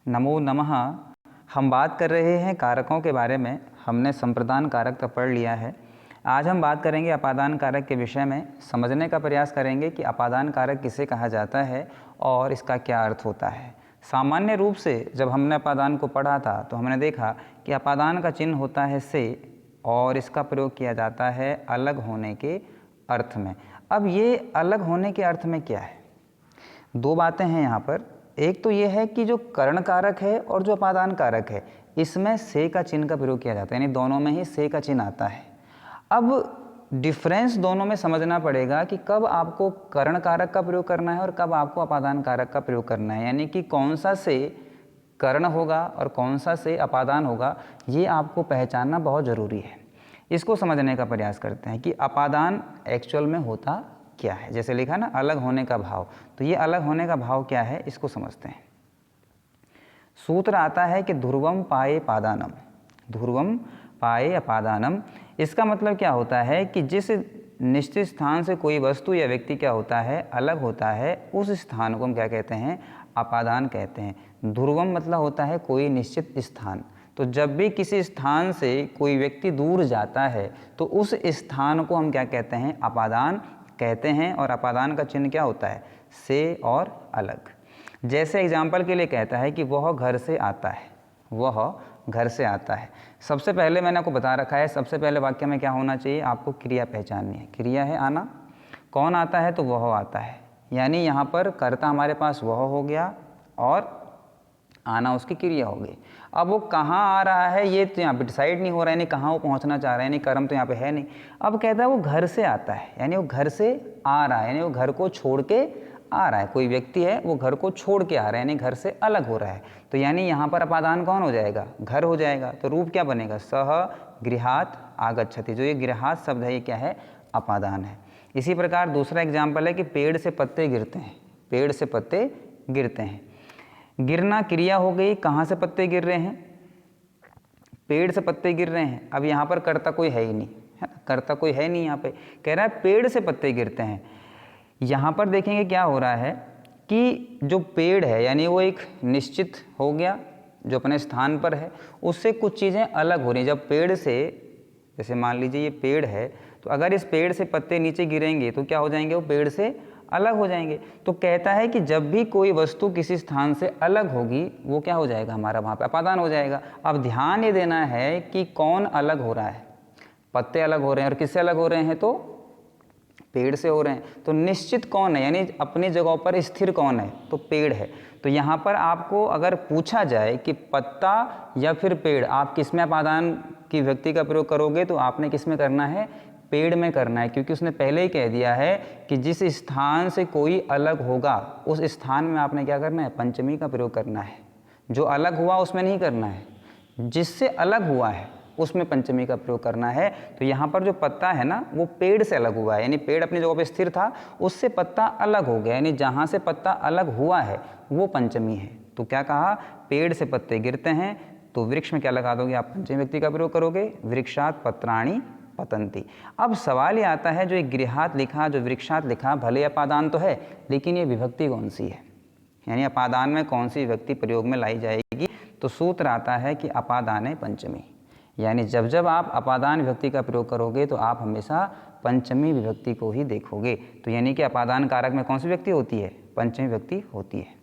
नमो नमः। हम बात कर रहे हैं कारकों के बारे में। हमने संप्रदान कारक तो पढ़ लिया है। आज हम बात करेंगे अपादान कारक के विषय में। समझने का प्रयास करेंगे कि अपादान कारक किसे कहा जाता है और इसका क्या अर्थ होता है। सामान्य रूप से जब हमने अपादान को पढ़ा था तो हमने देखा कि अपादान का चिन्ह होता है से और इसका प्रयोग किया जाता है अलग होने के अर्थ में। अब ये अलग होने के अर्थ में क्या है? दो बातें हैं यहाँ पर। एक तो ये है कि जो करण कारक है और जो अपादान कारक है इसमें से का चिन्ह का प्रयोग किया जाता है, यानी दोनों में ही से का चिन्ह आता है। अब डिफरेंस दोनों में समझना पड़ेगा कि कब आपको करण कारक का प्रयोग करना है और कब आपको अपादान कारक का प्रयोग करना है, यानी कि कौन सा से करण होगा और कौन सा से अपादान होगा, ये आपको पहचानना बहुत ज़रूरी है। इसको समझने का प्रयास करते हैं कि अपादान एक्चुअल में होता क्या है। जैसे लिखा ना अलग होने का भाव, तो ये अलग होने का भाव क्या है इसको समझते हैं। सूत्र आता है कि ध्रुवम पाये पादानम, ध्रुवम पाये अपादानम। इसका मतलब क्या होता है कि जिस निश्चित स्थान से कोई वस्तु या व्यक्ति क्या होता है अलग होता है, उस स्थान को हम क्या कहते हैं? अपादान कहते हैं। ध्रुवम मतलब होता है कोई निश्चित स्थान। तो जब भी किसी स्थान से कोई व्यक्ति दूर जाता है तो उस स्थान को हम क्या कहते हैं? अपादान कहते हैं। और अपादान का चिन्ह क्या होता है? से और अलग। जैसे एग्जाम्पल के लिए कहता है कि वह घर से आता है, वह घर से आता है। सबसे पहले मैंने आपको बता रखा है, सबसे पहले वाक्य में क्या होना चाहिए? आपको क्रिया पहचाननी है। क्रिया है आना। कौन आता है? तो वह आता है, यानी यहाँ पर कर्ता हमारे पास वह हो गया और आना उसकी क्रिया हो गई। अब वो कहाँ आ रहा है ये तो यहाँ पे डिसाइड नहीं हो रहा है, यानी कहाँ वो पहुँचना चाह रहा है, यानी कर्म तो यहाँ पे है नहीं। अब कहता है वो घर से आता है, यानी वो घर से आ रहा है, यानी वो घर को छोड़ के आ रहा है। कोई व्यक्ति है वो घर को छोड़ के आ रहा है, यानी घर से अलग हो रहा है। तो यानी यहाँ पर अपादान कौन हो जाएगा? घर हो जाएगा। तो रूप क्या बनेगा? सह गृहात आगच्छति। जो ये गृहात शब्द है ये क्या है? अपादान है। इसी प्रकार दूसरा एग्जाम्पल है कि पेड़ से पत्ते गिरते हैं, पेड़ से पत्ते गिरते हैं। गिरना क्रिया हो गई। कहाँ से पत्ते गिर रहे हैं? पेड़ से पत्ते गिर रहे हैं। अब यहाँ पर कर्ता कोई है ही नहीं, है ना? कर्ता कोई है नहीं। यहाँ पे कह रहा है पेड़ से पत्ते गिरते हैं। यहाँ पर देखेंगे क्या हो रहा है कि जो पेड़ है यानी वो एक निश्चित हो गया जो अपने स्थान पर है, उससे कुछ चीज़ें अलग हो रही हैं। जब पेड़ से, जैसे मान लीजिए ये पेड़ है, तो अगर इस पेड़ से पत्ते नीचे गिरेंगे तो क्या हो जाएंगे? वो पेड़ से अलग हो जाएंगे। तो कहता है कि जब भी कोई वस्तु किसी स्थान से अलग होगी वो क्या हो जाएगा? हमारा वहाँ पे अपादान हो जाएगा। अब ध्यान ये देना है कि कौन अलग हो रहा है? पत्ते अलग हो रहे हैं। और किससे अलग हो रहे हैं? तो पेड़ से हो रहे हैं। तो निश्चित कौन है, यानी अपनी जगहों पर स्थिर कौन है? तो पेड़ है। तो यहाँ पर आपको अगर पूछा जाए कि पत्ता या फिर पेड़, आप किस में अपादान की व्यक्ति का प्रयोग करोगे, तो आपने किस में करना है? पेड़ में करना है, क्योंकि उसने पहले ही कह दिया है कि जिस स्थान से कोई अलग होगा उस स्थान में आपने क्या करना है? पंचमी का प्रयोग करना है। जो अलग हुआ उसमें नहीं करना है, जिससे अलग हुआ है उसमें पंचमी का प्रयोग करना है। तो यहाँ पर जो पत्ता है ना वो पेड़ से अलग हुआ है, यानी पेड़ अपनी जगह पे स्थिर था, उससे पत्ता अलग हो गया, यानी जहाँ से पत्ता अलग हुआ है वो पंचमी है। तो क्या कहा? पेड़ से पत्ते गिरते हैं। तो वृक्ष में क्या लगा दोगे? आप पंचमी व्यक्ति का प्रयोग करोगे, वृक्षात पत्राणि पतंती। अब सवाल ये आता है, जो एक गृहात लिखा, जो वृक्षात लिखा, भले अपादान तो है लेकिन ये विभक्ति कौन सी है? यानी अपादान में कौन सी विभक्ति प्रयोग में लाई जाएगी? तो सूत्र आता है कि अपादाने पंचमी, यानी जब जब आप अपादान विभक्ति का प्रयोग करोगे तो आप हमेशा पंचमी विभक्ति को ही देखोगे। तो यानी कि अपादान कारक में कौन सी विभक्ति होती है? पंचमी विभक्ति होती है।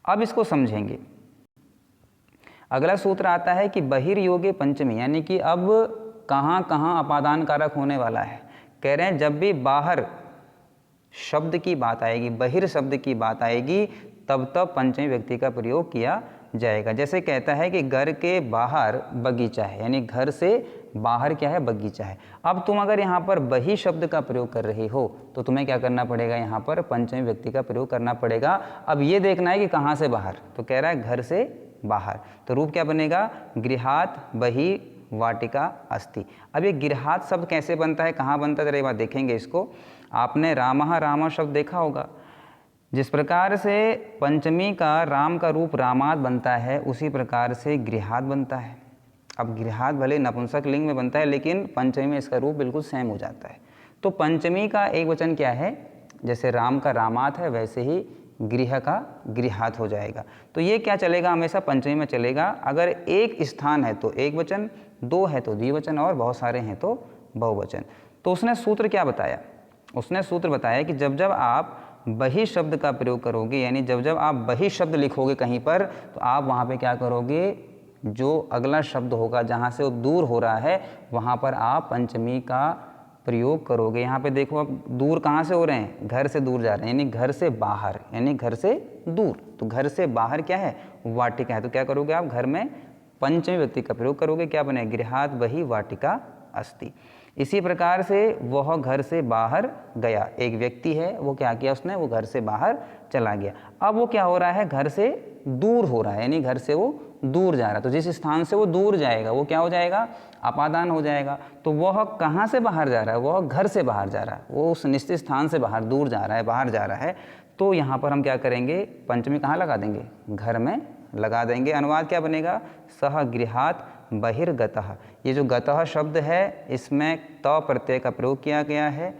अब इसको समझेंगे। अगला सूत्र आता है कि बहिर्योगे पंचमी, यानी कि अब कहाँ कहाँ अपादान कारक होने वाला है। कह रहे हैं जब भी बाहर शब्द की बात आएगी, बहिर शब्द की बात आएगी, तब तब पंचमी व्यक्ति का प्रयोग किया जाएगा। जैसे कहता है कि घर के बाहर बगीचा है, यानी घर से बाहर क्या है? बगीचा है। अब तुम अगर यहाँ पर बहि शब्द का प्रयोग कर रहे हो तो तुम्हें क्या करना पड़ेगा? यहाँ पर पंचमी व्यक्ति का प्रयोग करना पड़ेगा। अब ये देखना है कि कहाँ से बाहर, तो कह रहा है घर से बाहर। तो रूप क्या बनेगा? गृहात बहि वाटिका अस्ति। अब ये गृहात शब्द कैसे बनता है, कहाँ बनता है, जरा एक बार देखेंगे इसको। आपने रामः राम शब्द देखा होगा। जिस प्रकार से पंचमी का राम का रूप रामात बनता है, उसी प्रकार से गृहात बनता है। अब गृहात भले नपुंसक लिंग में बनता है लेकिन पंचमी में इसका रूप बिल्कुल सेम हो जाता है। तो पंचमी का एक वचन क्या है? जैसे राम का रामात है वैसे ही गृह का गृहात हो जाएगा। तो ये क्या चलेगा, हमेशा पंचमी में चलेगा। अगर एक स्थान है तो एक वचन, दो है तो द्विवचन और बहुत सारे हैं तो बहुवचन। तो उसने सूत्र क्या बताया, उसने सूत्र बताया कि जब जब आप बही शब्द का प्रयोग करोगे, यानी जब जब आप बही शब्द लिखोगे कहीं पर, तो आप वहाँ पे क्या करोगे, जो अगला शब्द होगा जहाँ से वो दूर हो रहा है वहाँ पर आप पंचमी का प्रयोग करोगे। यहाँ पे देखो आप दूर कहाँ से हो रहे हैं, घर से दूर जा रहे हैं, यानी घर से बाहर, यानी घर से दूर। तो घर से बाहर क्या है, वाटिका है। तो क्या करोगे आप, घर में पंचमी व्यक्ति का प्रयोग करोगे, क्या बने, गृहात बही वाटिका अस्ति। इसी प्रकार से वह घर से बाहर गया, एक व्यक्ति है, वो क्या किया उसने, वो घर से बाहर चला गया। अब वो क्या हो रहा है, घर से दूर हो रहा है, यानी घर से वो दूर जा रहा है। तो जिस स्थान से वो दूर जाएगा वो क्या हो जाएगा, अपादान हो जाएगा। तो वह कहाँ से बाहर जा रहा है, वह घर से बाहर जा रहा है, वो उस निश्चित स्थान से बाहर दूर जा रहा है, बाहर जा रहा है। तो यहाँ पर हम क्या करेंगे, पंचमी कहाँ लगा देंगे, घर में लगा देंगे। अनुवाद क्या बनेगा, सह गृहात बहिर्गतः। ये जो गतः शब्द है इसमें त प्रत्यय का प्रयोग किया गया है।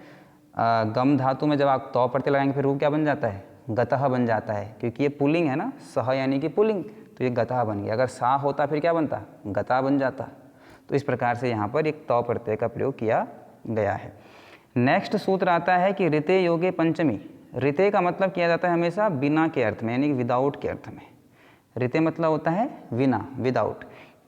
गम धातु में जब आप त प्रत्यय लगाएंगे फिर वो क्या बन जाता है, गतः बन जाता है, क्योंकि ये पुल्लिंग है ना, सह यानी कि पुल्लिंग, तो ये गतः बन गया। अगर सा होता फिर क्या बनता, गता बन जाता। तो इस प्रकार से यहाँ पर एक त प्रत्यय का प्रयोग किया गया है। नेक्स्ट सूत्र आता है कि ऋते योगे पंचमी। ऋते का मतलब किया जाता है हमेशा बिना के अर्थ में, यानी कि विदाउट के अर्थ में। ऋते मतलब होता है बिना, विदाउट।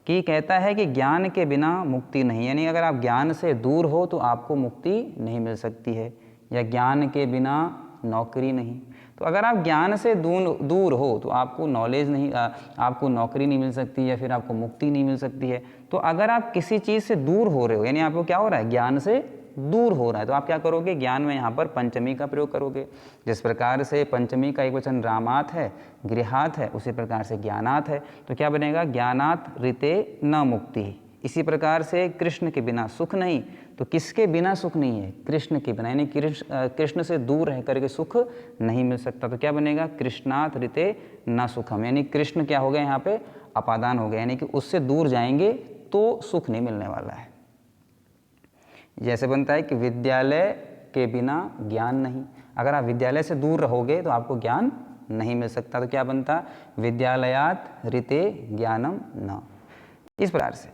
कि कहता है कि ज्ञान के बिना मुक्ति नहीं, यानी अगर आप ज्ञान से दूर हो तो आपको मुक्ति नहीं मिल सकती है, या ज्ञान के बिना नौकरी नहीं। तो अगर आप ज्ञान से दूर हो तो आपको नॉलेज नहीं, आपको नौकरी नहीं मिल सकती, या फिर आपको मुक्ति नहीं मिल सकती है। तो अगर आप किसी चीज़ से दूर हो रहे हो, यानी आपको क्या हो रहा है, ज्ञान से दूर हो रहा है, तो आप क्या करोगे, ज्ञान में यहाँ पर पंचमी का प्रयोग करोगे। जिस प्रकार से पंचमी का एक वचन रामात है, गृहात है, उसी प्रकार से ज्ञानात है। तो क्या बनेगा, ज्ञानात ऋते न मुक्ति। इसी प्रकार से कृष्ण के बिना सुख नहीं, तो किसके बिना सुख नहीं है, कृष्ण के बिना, यानी कृष्ण से दूर रह करके सुख नहीं मिल सकता। तो क्या बनेगा, कृष्णात ऋते न सुखम, यानी कृष्ण क्या हो गया यहाँ पे, अपादान हो गया, यानी कि उससे दूर जाएंगे तो सुख नहीं मिलने वाला है। जैसे बनता है कि विद्यालय के बिना ज्ञान नहीं, अगर आप विद्यालय से दूर रहोगे तो आपको ज्ञान नहीं मिल सकता। तो क्या बनता, विद्यालयात ऋते ज्ञानम न। इस प्रकार से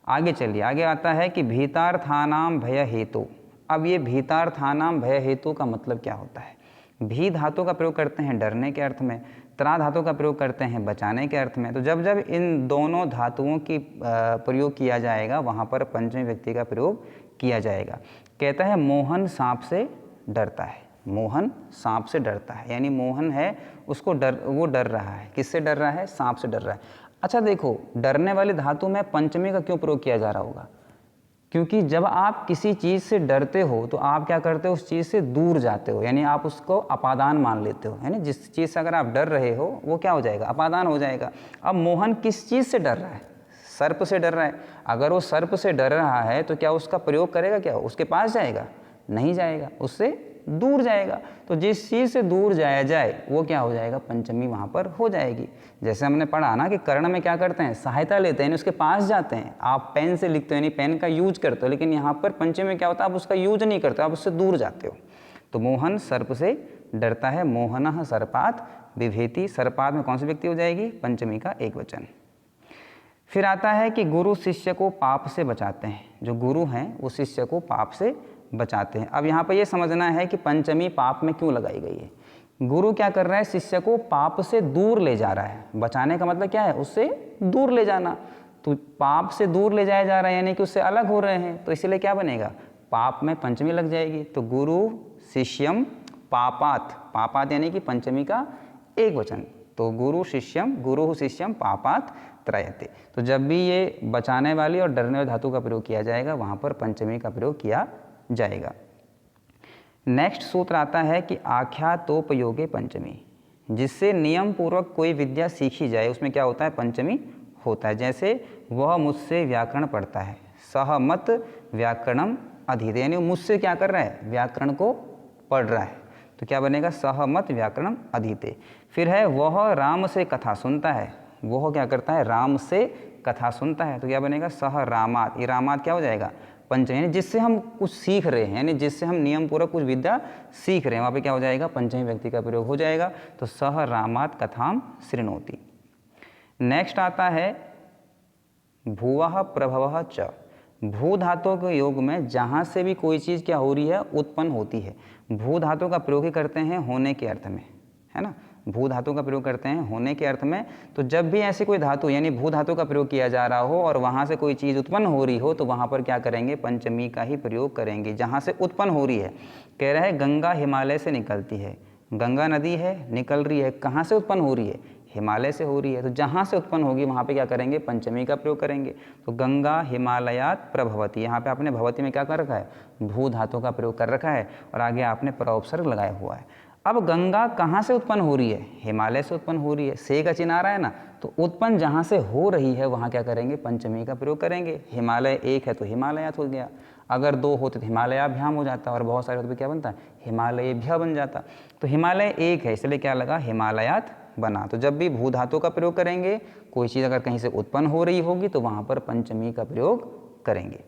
आगे चलिए, आगे आता है कि भीतार्थानाम भय हेतु। अब ये भीतार्थानाम भय हेतु का मतलब क्या होता है। भी धातु का प्रयोग करते हैं डरने के अर्थ में, त्रा धातु का प्रयोग करते हैं बचाने के अर्थ में। तो जब जब इन दोनों धातुओं की प्रयोग किया जाएगा वहाँ पर पंचमी व्यक्ति का प्रयोग किया जाएगा। कहता है मोहन सांप से डरता है, मोहन सांप से डरता है, यानी मोहन है उसको वो डर रहा है, किससे डर रहा है, सांप से डर रहा है। अच्छा देखो, डरने वाली धातु में पंचमी का क्यों प्रयोग किया जा रहा होगा, क्योंकि जब आप किसी चीज़ से डरते हो तो आप क्या करते हो, उस चीज़ से दूर जाते हो, यानी आप उसको अपादान मान लेते हो, यानी जिस चीज़ से अगर आप डर रहे हो वो क्या हो जाएगा, अपादान हो जाएगा। अब मोहन किस चीज़ से डर रहा है, सर्प से डर रहा है। अगर वो सर्प से डर रहा है तो क्या उसका प्रयोग करेगा, क्या उसके पास जाएगा, नहीं जाएगा, उससे दूर जाएगा। तो जिस चीज़ से दूर जाया जाए वो क्या हो जाएगा, पंचमी वहाँ पर हो जाएगी। जैसे हमने पढ़ा ना कि कर्ण में क्या करते हैं, सहायता लेते हैं, यानी उसके पास जाते हैं। आप पेन से लिखते हो यानी पेन का यूज करते हो, लेकिन यहाँ पर पंचमी में क्या होता है, आप उसका यूज नहीं करते, आप उससे दूर जाते हो। तो मोहन सर्प से डरता है, मोहनः सर्पात बिभेति। सर्पात में कौन सी व्यक्ति हो जाएगी, पंचमी का एक वचन। फिर आता है कि गुरु शिष्य को पाप से बचाते हैं। जो गुरु हैं वो शिष्य को पाप से बचाते हैं। अब यहाँ पर ये समझना है कि पंचमी पाप में क्यों लगाई गई है। गुरु क्या कर रहा है, शिष्य को पाप से दूर ले जा रहा है। बचाने का मतलब क्या है, उससे दूर ले जाना। तो पाप से दूर ले जाया जा रहा है, यानी कि उससे अलग हो रहे हैं, तो इसीलिए क्या बनेगा, पाप में पंचमी लग जाएगी। तो गुरु शिष्यम पापात, पापात यानी कि पंचमी का एक वचन। तो गुरु शिष्यम पापात त्रयते। तो जब भी ये बचाने वाली और डरने वाली धातु का प्रयोग किया जाएगा वहाँ पर पंचमी का प्रयोग किया जाएगा। नेक्स्ट सूत्र आता है कि आख्यातोपयोगे पंचमी, जिससे नियम पूर्वक कोई विद्या सीखी जाए उसमें क्या होता है, पंचमी होता है। जैसे वह मुझसे व्याकरण पढ़ता है, सहमत व्याकरणम अधीते, यानी मुझसे क्या कर रहा है, व्याकरण को पढ़ रहा है। तो क्या बनेगा, सहमत व्याकरणम अधीते। फिर है वह राम से कथा सुनता है, वह क्या करता है, राम से कथा सुनता है। तो क्या बनेगा, सह रामात। ये रामात क्या हो जाएगा, पंचमी, यानी जिससे हम कुछ सीख रहे हैं, यानी जिससे हम नियम पूर्वक कुछ विद्या सीख रहे हैं, वहाँ पे क्या हो जाएगा, पंचमी व्यक्ति का प्रयोग हो जाएगा। तो सह रामात कथाम शृणोति। नेक्स्ट आता है भुवः प्रभवः च। भू धातु के योग में जहाँ से भी कोई चीज़ क्या हो रही है, उत्पन्न होती है। भू धातु का प्रयोग ही करते हैं होने के अर्थ में, है ना, भू धातु का प्रयोग करते हैं होने के अर्थ में। तो जब भी ऐसी कोई धातु यानी भू धातु का प्रयोग किया जा रहा हो और वहाँ से कोई चीज़ उत्पन्न हो रही हो, तो वहाँ पर क्या करेंगे, पंचमी का ही प्रयोग करेंगे, जहाँ से उत्पन्न हो रही है। कह रहे हैं गंगा हिमालय से निकलती है, गंगा नदी है, निकल रही है, कहाँ से उत्पन्न हो रही है, हिमालय से हो रही है। तो जहाँ से उत्पन्न होगी वहाँ पे क्या करेंगे, पंचमी का प्रयोग करेंगे। तो गंगा हिमालयात प्रभवती, यहाँ पे आपने भवती में क्या कर रखा है, भू धातु का प्रयोग कर रखा है और आगे आपने परोपसर्ग लगाया हुआ है। अब गंगा कहाँ से उत्पन्न हो रही है, हिमालय से उत्पन्न हो रही है, से का चिन्ह आ रहा है ना, तो उत्पन्न जहाँ से हो रही है वहाँ क्या करेंगे, पंचमी का प्रयोग करेंगे। हिमालय एक है तो हिमालयात हो गया, अगर दो होते तो हिमालयाभ्याम हो जाता, और बहुत सारे होते तो क्या बनता है, हिमालयेभ्य बन जाता। तो हिमालय एक है इसलिए क्या लगा, हिमालयात बना। तो जब भी भू धातु का प्रयोग करेंगे, कोई चीज़ अगर कहीं से उत्पन्न हो रही होगी तो वहाँ पर पंचमी का प्रयोग करेंगे।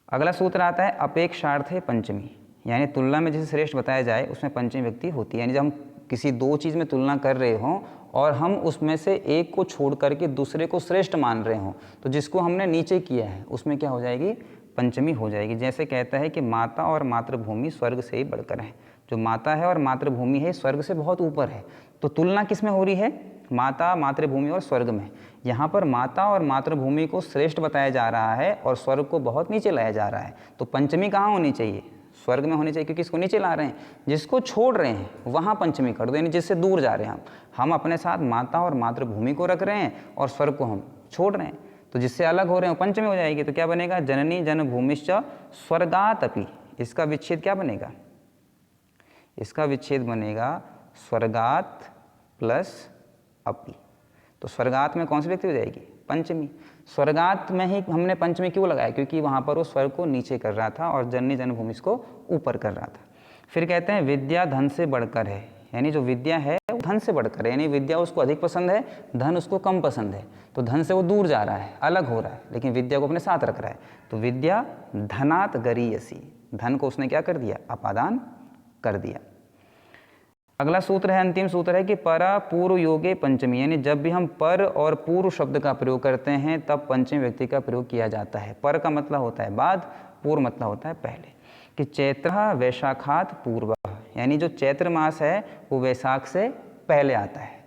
अगला सूत्र आता है अपेक्षार्थे पंचमी, यानी तुलना में जिसे श्रेष्ठ बताया जाए उसमें पंचमी व्यक्ति होती है। यानी जब हम किसी दो चीज़ में तुलना कर रहे हों और हम उसमें से एक को छोड़ करके दूसरे को श्रेष्ठ मान रहे हों, तो जिसको हमने नीचे किया है उसमें क्या हो जाएगी, पंचमी हो जाएगी। जैसे कहता है कि माता और मातृभूमि स्वर्ग से ही बढ़कर है, जो माता है और मातृभूमि है स्वर्ग से बहुत ऊपर है। तो तुलना किस में हो रही है, माता, मातृभूमि और स्वर्ग में। यहाँ पर माता और मातृभूमि को श्रेष्ठ बताया जा रहा है और स्वर्ग को बहुत नीचे लाया जा रहा है। तो पंचमी कहाँ होनी चाहिए, स्वर्ग में होनी चाहिए, क्योंकि इसको नीचे ला रहे हैं। जिसको छोड़ रहे हैं वहाँ पंचमी कर दो, यानी जिससे दूर जा रहे हैं हम अपने साथ माता और मातृभूमि को रख रहे हैं और स्वर्ग को हम छोड़ रहे हैं, तो जिससे अलग हो रहे हैं पंचमी हो जाएगी। तो क्या बनेगा, जननी जन्मभूमिश्च स्वर्गात अपि। इसका विच्छेद क्या बनेगा, इसका विच्छेद बनेगा स्वर्गात प्लस अपि। तो स्वर्गात में कौन सी व्यक्ति हो जाएगी, पंचमी। स्वर्गात में ही हमने पंचमी क्यों लगाया, क्योंकि वहाँ पर वो स्वर्ग को नीचे कर रहा था और जननी जन्मभूमि को ऊपर कर रहा था। फिर कहते हैं विद्या धन से बढ़कर है, यानी जो विद्या है वो धन से बढ़कर है, यानी विद्या उसको अधिक पसंद है, धन उसको कम पसंद है। तो धन से वो दूर जा रहा है, अलग हो रहा है, लेकिन विद्या को अपने साथ रख रहा है। तो विद्या धनात गरीयसी, धन को उसने क्या कर दिया, अपादान कर दिया। अगला सूत्र है, अंतिम सूत्र है कि परा पूर्व योगे पंचमी, यानी जब भी हम पर और पूर्व शब्द का प्रयोग करते हैं तब पंचमी व्यक्ति का प्रयोग किया जाता है। पर का मतलब होता है बाद, पूर्व मतलब होता है पहले। कि चैत्र वैशाखात पूर्व, यानी जो चैत्र मास है वो वैशाख से पहले आता है।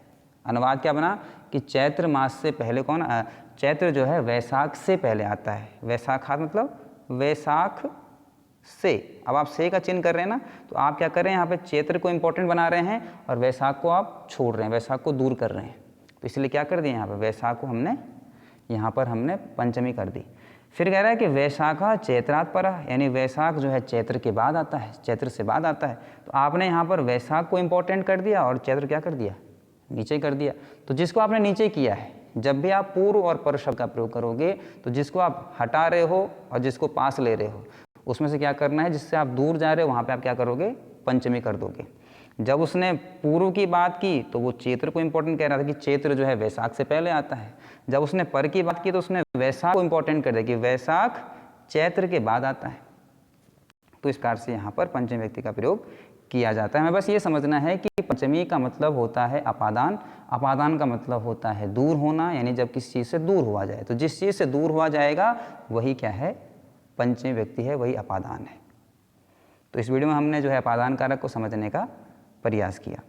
अनुवाद क्या बना कि चैत्र मास से पहले कौन, चैत्र जो है वैशाख से पहले आता है। वैशाखात मतलब वैशाख से। अब आप से का चिन्ह कर रहे हैं ना, तो आप क्या कर रहे हैं, यहाँ पे चैत्र को इंपॉर्टेंट बना रहे हैं और वैशाख को आप छोड़ रहे हैं, वैशाख को दूर कर रहे हैं। तो इसलिए क्या कर दिया, यहाँ पे वैशाख को हमने यहाँ पर हमने पंचमी कर दी। फिर कह रहा है कि वैशाखा चैत्रात् परा, यानी वैशाख जो है चैत्र के बाद आता है, चैत्र से बाद आता है। तो आपने यहाँ पर वैशाख को इंपॉर्टेंट कर दिया और चैत्र क्या कर दिया, नीचे कर दिया। तो जिसको आपने नीचे किया है, जब भी आप पूर्व और पर शब्द का प्रयोग करोगे तो जिसको आप हटा रहे हो और जिसको पास ले रहे हो उसमें से क्या करना है, जिससे आप दूर जा रहे हो वहाँ पे आप क्या करोगे, पंचमी कर दोगे। जब उसने पूर्व की बात की तो वो चैत्र को इंपॉर्टेंट कह रहा था कि चैत्र जो है वैशाख से पहले आता है। जब उसने पर की बात की तो उसने वैशाख को इंपॉर्टेंट कर दिया कि वैशाख चैत्र के बाद आता है। तो इस प्रकार से यहाँ पर पंचमी व्यक्ति का प्रयोग किया जाता है। हमें बस ये समझना है कि पंचमी का मतलब होता है अपादान, अपादान का मतलब होता है दूर होना, यानी जब किसी चीज़ से दूर हुआ जाए। तो जिस चीज़ से दूर हुआ जाएगा वही क्या है, पंचमी व्यक्ति है, वही अपादान है। तो इस वीडियो में हमने जो है अपादान कारक को समझने का प्रयास किया।